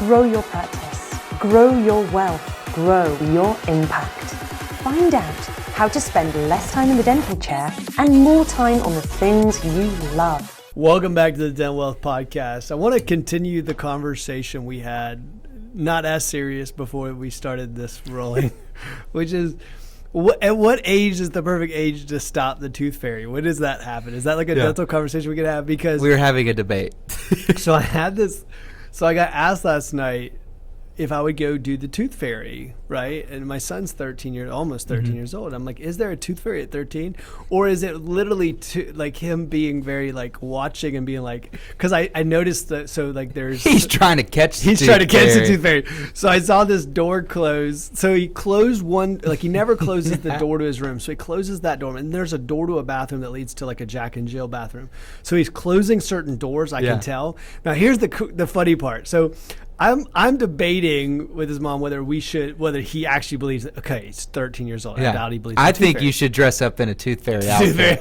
Grow your practice, grow your wealth, grow your impact. Find out how to spend less time in the dental chair and more time on the things you love. Welcome back to the Dental Wealth Podcast. I want to continue the conversation we had, not as serious before we started this rolling, which is, at what age is the perfect age to stop the tooth fairy? When does that happen? Is that like a dental conversation we could have? Because we were having a debate. So I got asked last night if I would go do the tooth fairy, right? And my son's almost 13 years old. I'm like, is there a tooth fairy at 13? Or is it literally like him being very like watching and being like, because I noticed that, so like he's trying to catch the tooth fairy. So I saw this door close. So he closed one, like he never closes the door to his room. So he closes that door, and there's a door to a bathroom that leads to like a Jack and Jill bathroom. So he's closing certain doors, I can tell. Now here's the funny part. So I'm debating with his mom whether he actually believes that. Okay, he's 13 years old. I doubt he believes. I think you should dress up in a tooth fairy outfit.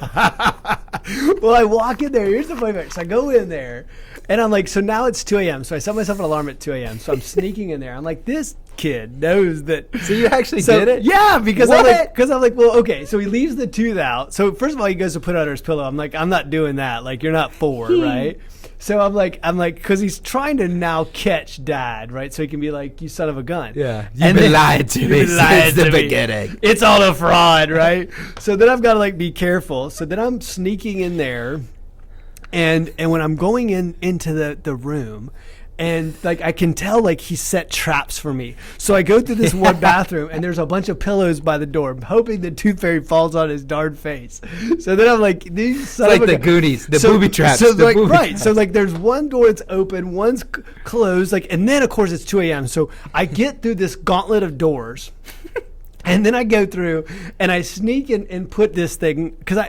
Well, I walk in there. Here's the funny part. So I go in there, and I'm like, so now it's 2 a.m. So I set myself an alarm at 2 a.m. So I'm sneaking in there. I'm like, this kid knows that. So you actually did it? Yeah, because I'm like, well, okay. So he leaves the tooth out. So first of all, he goes to put it under his pillow. I'm like, I'm not doing that. Like, you're not 4, right? So I'm like, because he's trying to now catch Dad, right? So he can be like, you son of a gun. Yeah. You've been lying to me since the beginning. It's all a fraud, right? So then I've got to like be careful. So then I'm sneaking in there, and when I'm going into the room, and like I can tell like he set traps for me. So I go through this one bathroom, and there's a bunch of pillows by the door. I'm hoping the tooth fairy falls on his darn face. So then I'm like, these like the Goonies, booby traps. So like traps. So like there's one door that's open, one's closed, like, and then of course it's 2 a.m. So I get through this gauntlet of doors, and then I go through and I sneak in and put this thing, because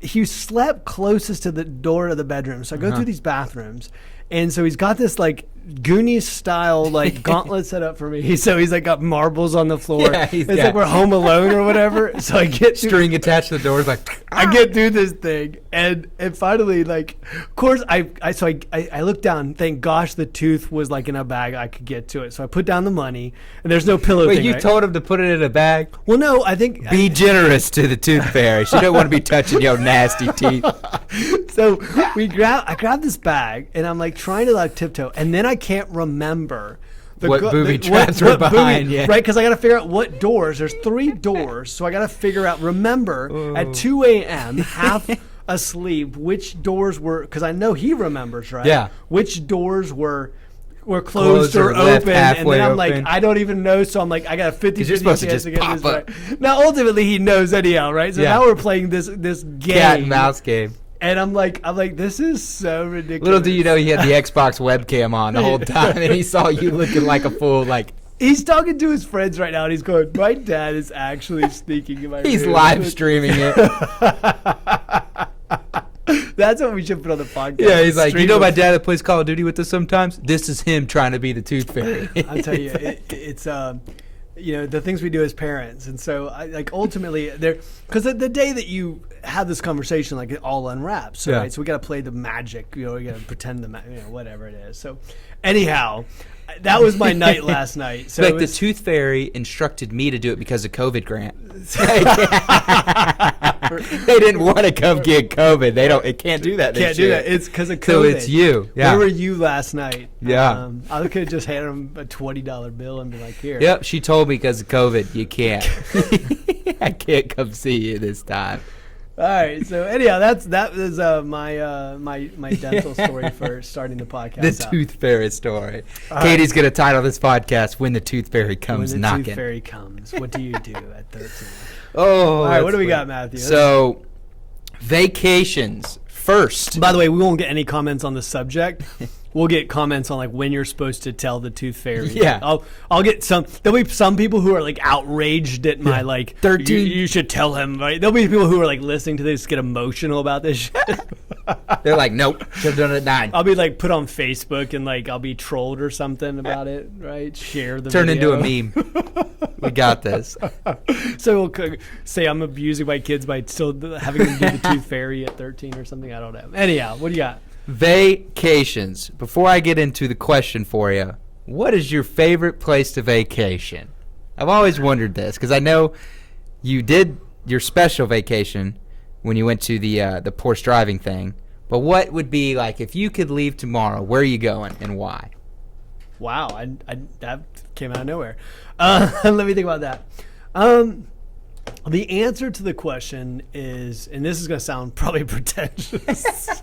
he slept closest to the door of the bedroom. So I go through these bathrooms. And so he's got this like Goonies style like gauntlet set up for me. So he's like got marbles on the floor. Yeah, it's like we're home alone or whatever. So I get string attached to the door. Like I get through this thing, and finally, like, of course I look down. Thank gosh the tooth was like in a bag. I could get to it. So I put down the money, and there's no pillow. Wait, thing, you right? told him to put it in a bag? Well, no, I think be generous to the tooth fairy. She don't want to be touching your nasty teeth. So I grab this bag, and I'm like trying to like tiptoe, and then I can't remember what booby traps were behind you. Right, because I got to figure out what doors. There's 3 doors, so I got to figure out, at 2 a.m., half asleep, which doors were, because I know he remembers, right? Yeah. Which doors were closed or open, and then I'm like, I don't even know, so I'm like, I got a 50-50 chance to get this right. Now, ultimately, he knows anyhow, right? So now we're playing this game. Cat and mouse game. And I'm like, this is so ridiculous. Little do you know, he had the Xbox webcam on the whole time, and he saw you looking like a fool. Like, he's talking to his friends right now, and he's going, my dad is actually sneaking in my room. He's live streaming it. That's what we should put on the podcast. Yeah, he's like, you know my dad that plays Call of Duty with us sometimes? This is him trying to be the tooth fairy. I'll tell you, it's the things we do as parents. And so ultimately because the day that you have this conversation, like it all unwraps. So, right? So we got to play the magic, we got to pretend whatever it is. So anyhow, that was my night last night. So the tooth fairy instructed me to do it because of COVID grant. They didn't want to come get COVID. It can't do that. Can't do that. It's because of COVID. So it's you. Yeah. Where were you last night? Yeah. I could have just handed him a $20 bill and be like, here. Yep. She told me because of COVID, you can't. I can't come see you this time. All right. So anyhow, that was my dental story for starting the podcast. The tooth fairy story. Katie's gonna title this podcast "When the Tooth Fairy Comes Knocking." When the tooth fairy comes, what do you do at 13? Oh. All right. What do we got, Matthew? So, vacations first. By the way, we won't get any comments on the subject. We'll get comments on like when you're supposed to tell the tooth fairy. Yeah. I'll get some. There'll be some people who are like outraged at my like 13. You should tell him, right? There'll be people who are like listening to this get emotional about this shit. They're like, nope, should have done it at 9. I'll be like put on Facebook and like I'll be trolled or something about it, right? Share the Turn video. into a meme. We got this. So we'll say I'm abusing my kids by still having them do the tooth fairy at 13 or something. I don't know. Anyhow, what do you got? Vacations. Before I get into the question for you, what is your favorite place to vacation? I've always wondered this because I know you did your special vacation when you went to the Porsche driving thing. But what would be like if you could leave tomorrow? Where are you going and why? Wow, that came out of nowhere. Let me think about that. The answer to the question is, and this is going to sound probably pretentious,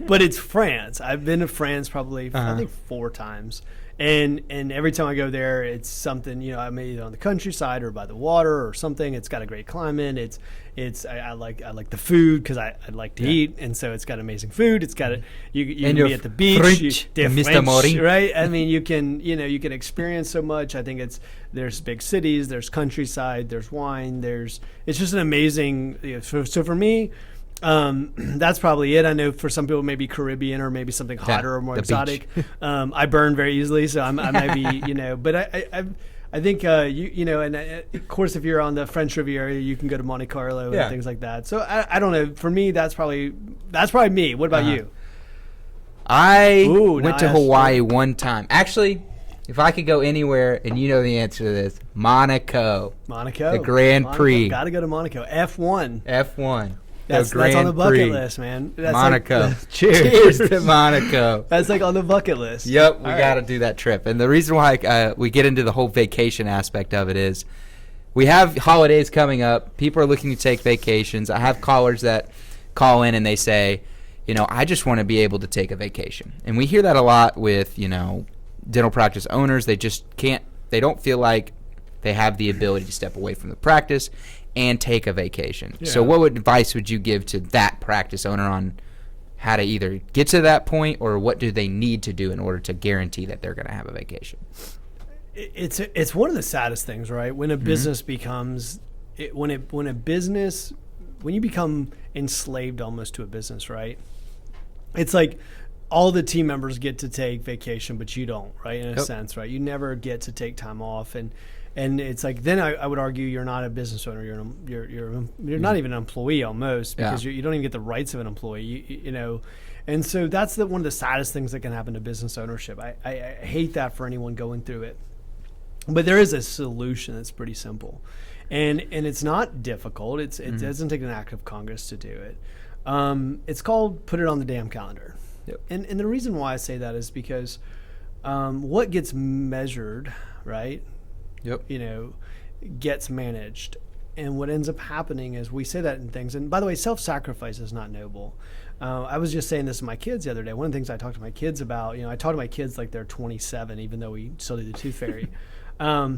but it's France. I've been to France probably I think 4 times. And every time I go there, it's something, I'm either on the countryside or by the water or something. It's got a great climate. I like the food because I like to eat, and so it's got amazing food. It's got you can be at the beach, Mr. Morin, right? I mean, you can experience so much. I think there's big cities, there's countryside, there's wine, it's just an amazing. So for me. That's probably it. I know for some people maybe Caribbean or maybe something hotter or more exotic. I burn very easily, so I might be, but I think and of course if you're on the French Riviera, you can go to Monte Carlo and things like that. So I don't know. For me, that's probably me. What about you? I went to Hawaii one time. Actually, if I could go anywhere, and you know the answer to this, Monaco, the Grand Prix. Got to go to Monaco. F1. That's on the bucket list, man. That's Monaco. Cheers to Monaco. That's like on the bucket list. Yep, we got to do that trip. And the reason why we get into the whole vacation aspect of it is we have holidays coming up. People are looking to take vacations. I have callers that call in and they say, I just want to be able to take a vacation. And we hear that a lot with, dental practice owners. They just can't, they don't feel like they have the ability to step away from the practice and take a vacation. Yeah. So what advice would you give to that practice owner on how to either get to that point, or what do they need to do in order to guarantee that they're going to have a vacation? It's one of the saddest things, right? When a business becomes when you become enslaved almost to a business, right? It's like all the team members get to take vacation, but you don't, right? In a sense, right? You never get to take time off, and it's like then I would argue you're not a business owner. You're not even an employee almost, because you don't even get the rights of an employee. And so that's one of the saddest things that can happen to business ownership. I hate that for anyone going through it, but there is a solution that's pretty simple, and it's not difficult. It doesn't take an act of Congress to do it. It's called put it on the damn calendar. Yep. And the reason why I say that is because what gets measured, right? Yep. Gets managed. And what ends up happening is we say that in things. And by the way, self-sacrifice is not noble. I was just saying this to my kids the other day. One of the things I talk to my kids about, I talk to my kids like they're 27, even though we still do the tooth fairy. I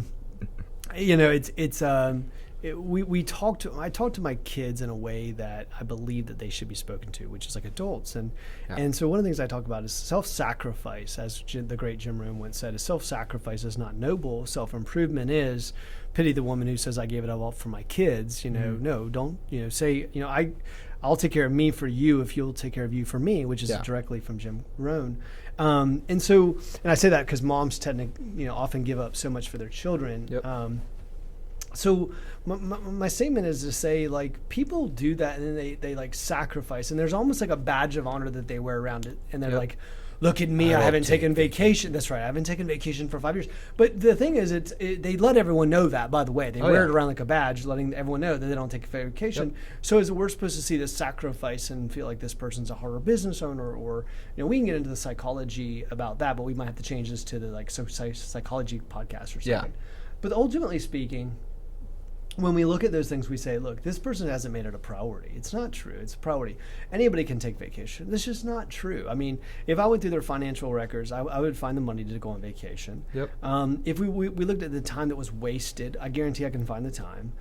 talk to my kids in a way that I believe that they should be spoken to, which is like adults. And so one of the things I talk about is self-sacrifice, as the great Jim Rohn once said, is self-sacrifice is not noble. Self-improvement is. Pity the woman who says, I gave it all up for my kids. No, don't, say, I'll take care of me for you if you'll take care of you for me, which is directly from Jim Rohn. And I say that because moms often give up so much for their children. Yep. So my statement is to say, like, people do that and then they like sacrifice, and there's almost like a badge of honor that they wear around it, and they're like, look at me, I haven't taken vacation. That's right, I haven't taken vacation for 5 years. But the thing is, they let everyone know that, by the way. They wear it around like a badge, letting everyone know that they don't take a vacation. Yep. So we're supposed to see this sacrifice and feel like this person's a horrible business owner, or we can get into the psychology about that, but we might have to change this to the psychology podcast or something. Yeah. But ultimately speaking, when we look at those things, we say, look, this person hasn't made it a priority. It's not true. It's a priority. Anybody can take vacation. That's just not true. I mean, if I went through their financial records, I would find the money to go on vacation. Yep. If we looked at the time that was wasted, I guarantee I can find the time.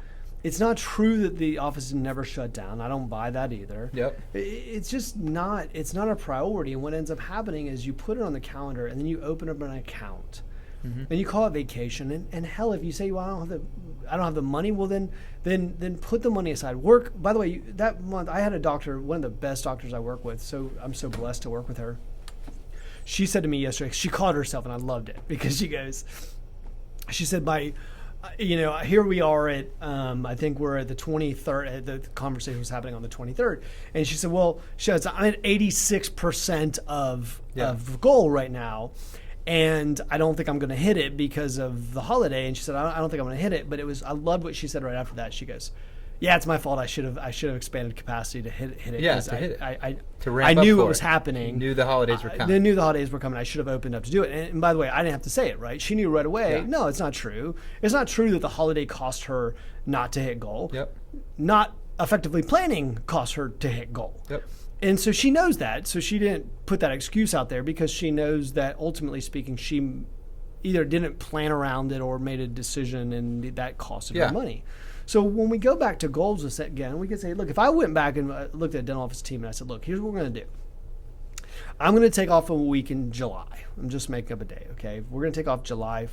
It's not true that the office never shut down. I don't buy that either. Yep. It's just not. It's not a priority. And what ends up happening is you put it on the calendar and then you open up an account. Mm-hmm. And you call it vacation, and hell, if you say, well, I don't have the money, well then put the money aside. Work. By the way, that month I had a doctor, one of the best doctors I work with. So I'm so blessed to work with her. She said to me yesterday, she called herself, and I loved it because she said, here we are at, I think we're at the 23rd. The conversation was happening on the 23rd, and she said, I'm at 86% of the goal right now. and I don't think I'm going to hit it because of the holiday. And she said, I don't think I'm going to hit it. But I loved what she said right after that. She goes, yeah, it's my fault. I should have expanded capacity to hit it. Yeah, to hit it. I knew what was happening. You knew the holidays were coming. I knew the holidays were coming. I should have opened up to do it. And by the way, I didn't have to say it, right? She knew right away. Yeah. No, it's not true. It's not true that the holiday cost her not to hit goal. Yep. Not effectively planning cost her to hit goal. Yep. And so she knows that. So she didn't put that excuse out there because she knows that ultimately speaking, she either didn't plan around it or made a decision and that costed her money. So when we go back to goals again, we can say, look, if I went back and looked at a dental office team and I said, look, here's what we're going to do. I'm going to take off a week in July. I'm just making up a day, okay? We're going to take off July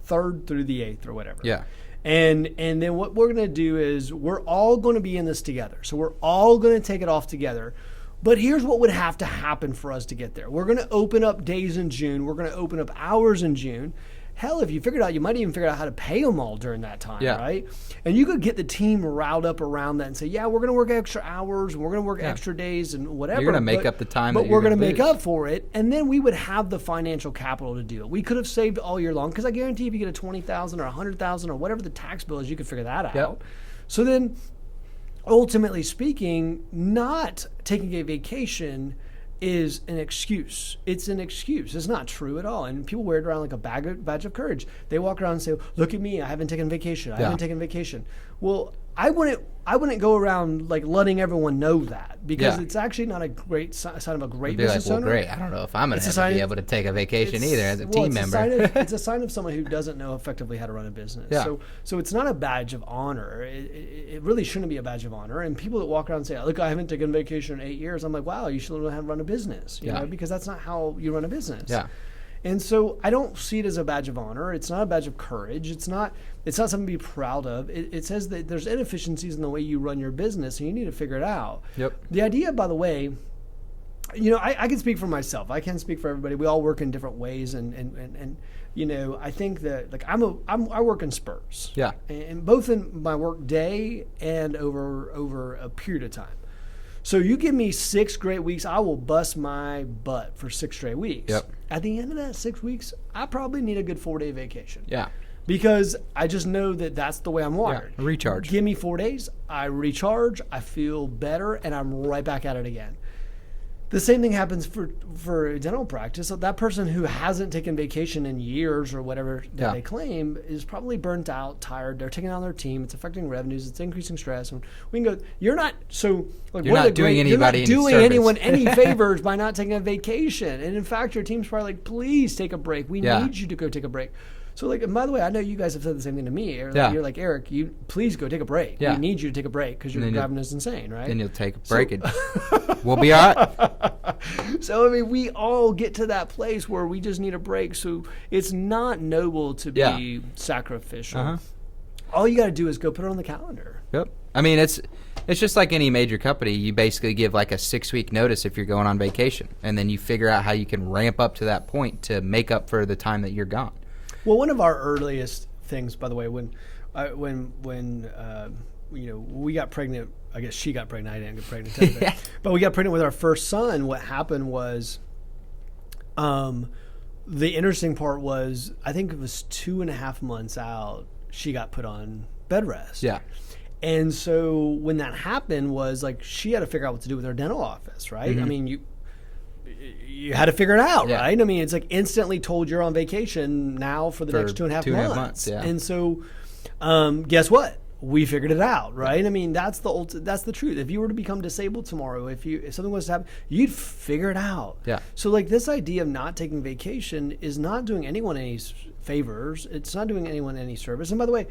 3rd through the 8th or whatever. Yeah. And then what we're going to do is we're all going to be in this together. So we're all going to take it off together. But here's what would have to happen for us to get there. We're going to open up days in June. We're going to open up hours in June. Hell, if you figured out, you might even figure out how to pay them all during that time, right? And you could get the team riled up around that and say, yeah, we're going to work extra hours and we're going to work extra days and whatever. You're going to make up the time but that we're going to make up for it. And then we would have the financial capital to do it. We could have saved all year long because I guarantee if you get a $20,000 or $100,000 or whatever the tax bill is, you could figure that out. So then ultimately speaking, not taking a vacation is an excuse. It's an excuse. It's not true at all. And people wear it around like a badge of courage. They walk around and say, look at me, I haven't taken vacation. I haven't taken vacation. Well, I wouldn't go around like letting everyone know that because it's actually not a great sign of a great business owner. Great. I don't know if I'm going to be able to take a vacation either as a team member. It's a sign of someone who doesn't know effectively how to run a business. Yeah. So it's not a badge of honor. It really shouldn't be a badge of honor. And people that walk around and say, look, I haven't taken vacation in 8 years. I'm like, wow, you should learn how to run a business. You know, because that's not how you run a business. Yeah. And so I don't see it as a badge of honor. It's not a badge of courage. It's not something to be proud of. It says that there's inefficiencies in the way you run your business, and you need to figure it out. Yep. The idea, by the way, you know, I can speak for myself. I can't speak for everybody. We all work in different ways, and you know, I think that like I work in spurts. Yeah. And both in my work day and over a period of time. So you give me 6 great weeks, I will bust my butt for 6 straight weeks. Yep. At the end of that 6 weeks, I probably need a good 4-day vacation. Yeah. Because I just know that that's the way I'm wired. Yeah. Recharge. Give me 4 days, I recharge, I feel better, and I'm right back at it again. The same thing happens for dental practice. So that person who hasn't taken vacation in years or whatever that they claim is probably burnt out, tired. They're taking on their team. It's affecting revenues. It's increasing stress. And we can go, you're not doing anyone any favors by not taking a vacation. And in fact, your team's probably like, please take a break. We need you to go take a break. So like, and by the way, I know you guys have said the same thing to me. You're like, Eric, you please go take a break. Yeah. We need you to take a break because you're driving us insane, right? Then you'll take a break and we'll be all right. So, I mean, we all get to that place where we just need a break. So it's not noble to be sacrificial. All you got to do is go put it on the calendar. Yep. I mean, it's just like any major company. You basically give like a 6-week notice if you're going on vacation, and then you figure out how you can ramp up to that point to make up for the time that you're gone. Well, one of our earliest things, by the way, when you know, we got pregnant. I guess she got pregnant. I didn't get pregnant. But we got pregnant with our first son. What happened was, the interesting part was, I think it was 2.5 months out, she got put on bed rest. Yeah. And so when that happened was like, she had to figure out what to do with her dental office, right? I mean, you had to figure it out, right? I mean, it's like instantly told you're on vacation now for the next 2.5 months. And so, guess what? We figured it out, right? I mean, that's the truth. If you were to become disabled tomorrow, if something was to happen, you'd figure it out. Yeah. So like this idea of not taking vacation is not doing anyone any favors. It's not doing anyone any service. And by the way,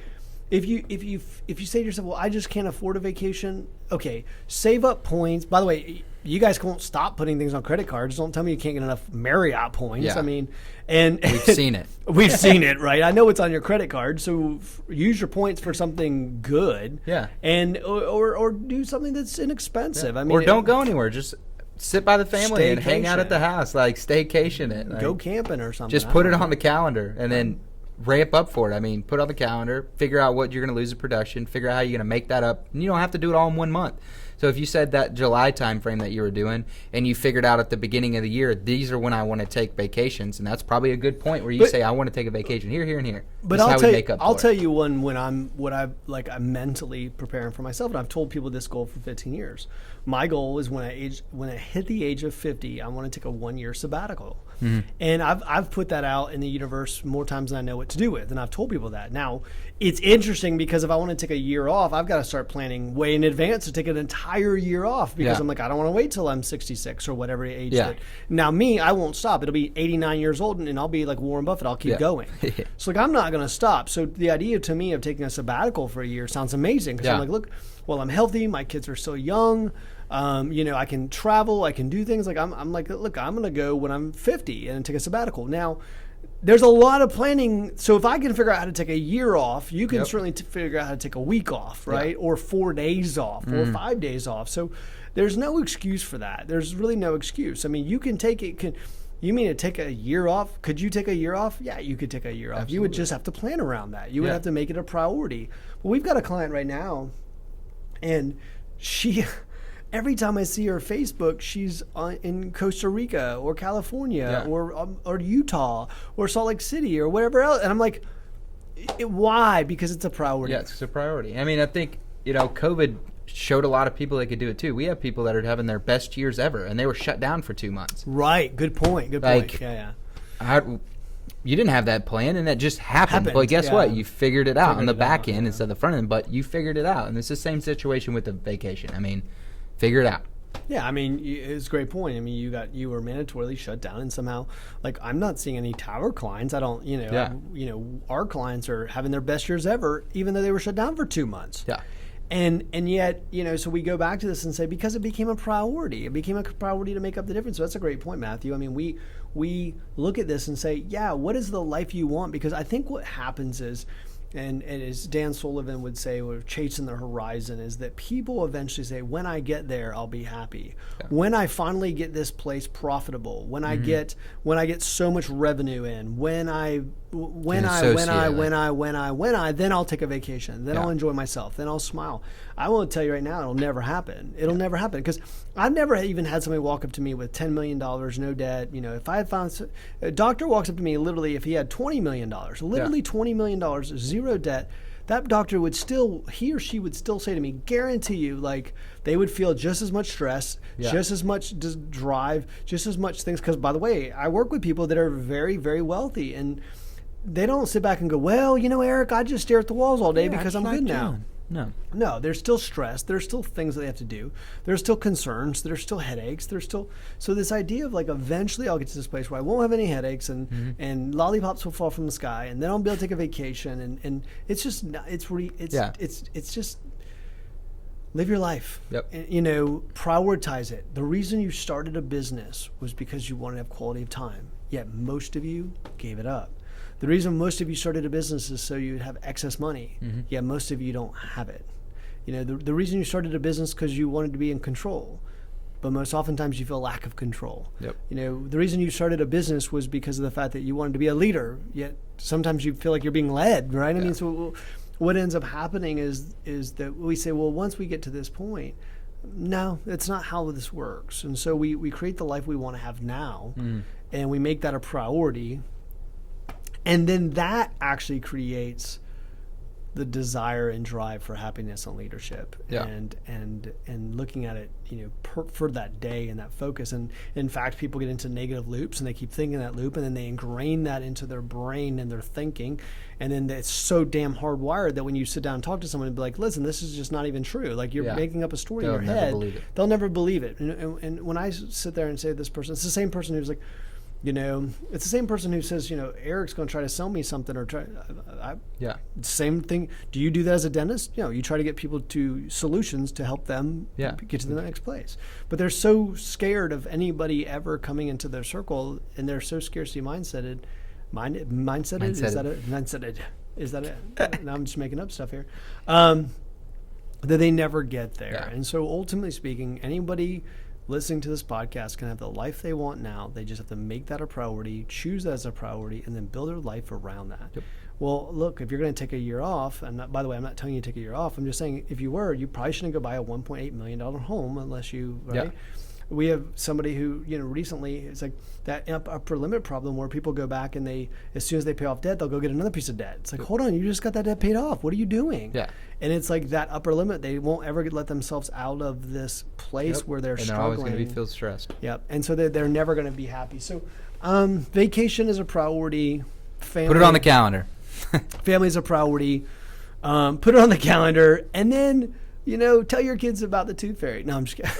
if you say to yourself, well, I just can't afford a vacation, okay, save up points. By the way, you guys won't stop putting things on credit cards. Don't tell me you can't get enough Marriott points. Yeah. I mean, and we've seen it. We've seen it, right? I know it's on your credit card, so use your points for something good. Yeah. And or do something that's inexpensive. Yeah. I mean, or don't go anywhere. Just sit by the family and hang out at the house, like staycation it. Like, go camping or something. Just put it on the calendar and then ramp up for it. I mean, put it on the calendar, figure out what you're going to lose in production, figure out how you're going to make that up. And you don't have to do it all in 1 month. So if you said that July time frame that you were doing, and you figured out at the beginning of the year, these are when I want to take vacations, and that's probably a good point where you say, I want to take a vacation here, here, and here. But I'll tell you one when I'm mentally preparing for myself, and I've told people this goal for 15 years. My goal is when I hit the age of 50, I want to take a 1-year sabbatical. Mm-hmm. And I've put that out in the universe more times than I know what to do with, and I've told people that. Now, it's interesting because if I want to take a year off, I've got to start planning way in advance to take an entire year off because I'm like, I don't want to wait till I'm 66 or whatever age. Now, me, I won't stop. It'll be 89 years old, and I'll be like Warren Buffett. I'll keep going. So, I'm not going to stop. So, the idea to me of taking a sabbatical for a year sounds amazing because I'm like, look, well, I'm healthy. My kids are still young. I can travel. I can do things. Like I'm like, look, I'm going to go when I'm 50 and take a sabbatical. Now, there's a lot of planning. So if I can figure out how to take a year off, you can certainly figure out how to take a week off, right? Or 4 days off, or 5 days off. So there's no excuse for that. There's really no excuse. I mean, you can take it. You mean to take a year off? Could you take a year off? Yeah, you could take a year off. Absolutely. You would just have to plan around that. You would have to make it a priority. But we've got a client right now, and she... Every time I see her Facebook, she's in Costa Rica or California or Utah or Salt Lake City or whatever else. And I'm like, why? Because it's a priority. Yeah, it's a priority. I mean, I think, COVID showed a lot of people they could do it too. We have people that are having their best years ever, and they were shut down for 2 months. Right. Good point. Good point. Yeah. You didn't have that plan, and that just happened. But guess what? You figured it out on the back end instead of the front end, but you figured it out. And it's the same situation with the vacation. I mean, figure it out. Yeah, I mean, it's a great point. I mean, you were mandatorily shut down, and somehow, like, I'm not seeing any tower clients. I don't, our clients are having their best years ever, even though they were shut down for 2 months. Yeah. And yet, so we go back to this and say, because it became a priority. It became a priority to make up the difference. So that's a great point, Matthew. I mean, we look at this and say, yeah, what is the life you want? Because I think what happens is, and as Dan Sullivan would say, we're chasing the horizon, is that people eventually say, when I get there, I'll be happy. Yeah. When I finally get this place profitable, when I get so much revenue in, when I, then I'll take a vacation. Then I'll enjoy myself. Then I'll smile. I want to tell you right now, it'll never happen. It'll never happen because I've never even had somebody walk up to me with $10 million, no debt. If I had found a doctor walks up to me, literally, if he had $20 million, $20 million, zero debt, that doctor would still, he or she would still say to me, guarantee you, like, they would feel just as much stress, just as much drive, just as much things. Because, by the way, I work with people that are very, very wealthy, and they don't sit back and go, well, Eric, I just stare at the walls all day because I'm good now. No, there's still stress. There's still things that they have to do. There's still concerns. There's still headaches. So this idea of, like, eventually I'll get to this place where I won't have any headaches and lollipops will fall from the sky, and then I'll be able to take a vacation, and it's just live your life. Yep. And, prioritize it. The reason you started a business was because you wanted to have quality of time. Yet most of you gave it up. The reason most of you started a business is so you'd have excess money. Yet most of you don't have it. The reason you started a business because you wanted to be in control. But most oftentimes you feel lack of control. Yep. The reason you started a business was because of the fact that you wanted to be a leader. Yet sometimes you feel like you're being led, right? I mean, so what ends up happening is that we say, well, once we get to this point, no, that's not how this works. And so we create the life we want to have now, and we make that a priority. And then that actually creates the desire and drive for happiness and leadership, and looking at it, for that day and that focus. And in fact, people get into negative loops and they keep thinking that loop, and then they ingrain that into their brain and their thinking. And then it's so damn hardwired that when you sit down and talk to someone and be like, listen, this is just not even true. Like, you're making up a story in your head. They'll never believe it. And when I sit there and say to this person, it's the same person who's like, it's the same person who says, Eric's going to try to sell me something same thing. Do you do that as a dentist? You try to get people to solutions to help them get to the next place. But they're so scared of anybody ever coming into their circle, and they're so scarcity mindseted. Is that it? Now I'm just making up stuff here. That they never get there. Yeah. And so ultimately speaking, anybody listening to this podcast can have the life they want now. They just have to make that a priority, choose that as a priority, and then build their life around that. Yep. Well, look, if you're going to take a year off, and by the way, I'm not telling you to take a year off. I'm just saying if you were, you probably shouldn't go buy a $1.8 million home unless you, right? Yeah. We have somebody who, recently, it's like that upper limit problem where people go back and they, as soon as they pay off debt, they'll go get another piece of debt. It's like, hold on, you just got that debt paid off. What are you doing? Yeah. And it's like that upper limit. They won't ever let themselves out of this place where they're struggling. And they're always going to feel stressed. Yep. And so they're never going to be happy. So vacation is a priority. Family, put it on the calendar. Family is a priority. Put it on the calendar. And then, tell your kids about the Tooth Fairy. No, I'm just kidding.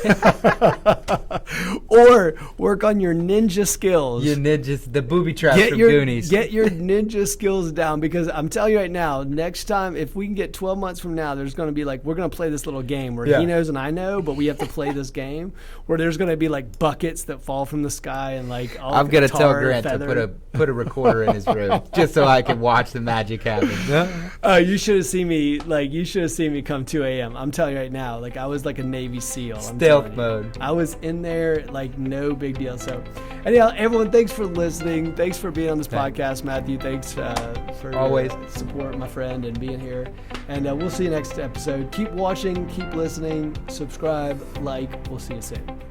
Or work on your ninja skills. Your ninjas, the booby traps from Goonies. Get your ninja skills down, because I'm telling you right now, next time, if we can get 12 months from now, there's going to be like, we're going to play this little game where he knows and I know, but we have to play this game where there's going to be like buckets that fall from the sky and like all I'm going to tell Grant feather. to put a recorder in his room just so I can watch the magic happen. You should have seen me. Like, you should have seen me come 2 a.m. I'm telling you right now, like I was like a Navy SEAL. Stealth mode. I was in there like no big deal. So anyhow, everyone, thanks for listening. Thanks for being on this podcast, Matthew. Thanks for always your support, my friend, and being here. And we'll see you next episode. Keep watching, keep listening, subscribe, like. We'll see you soon.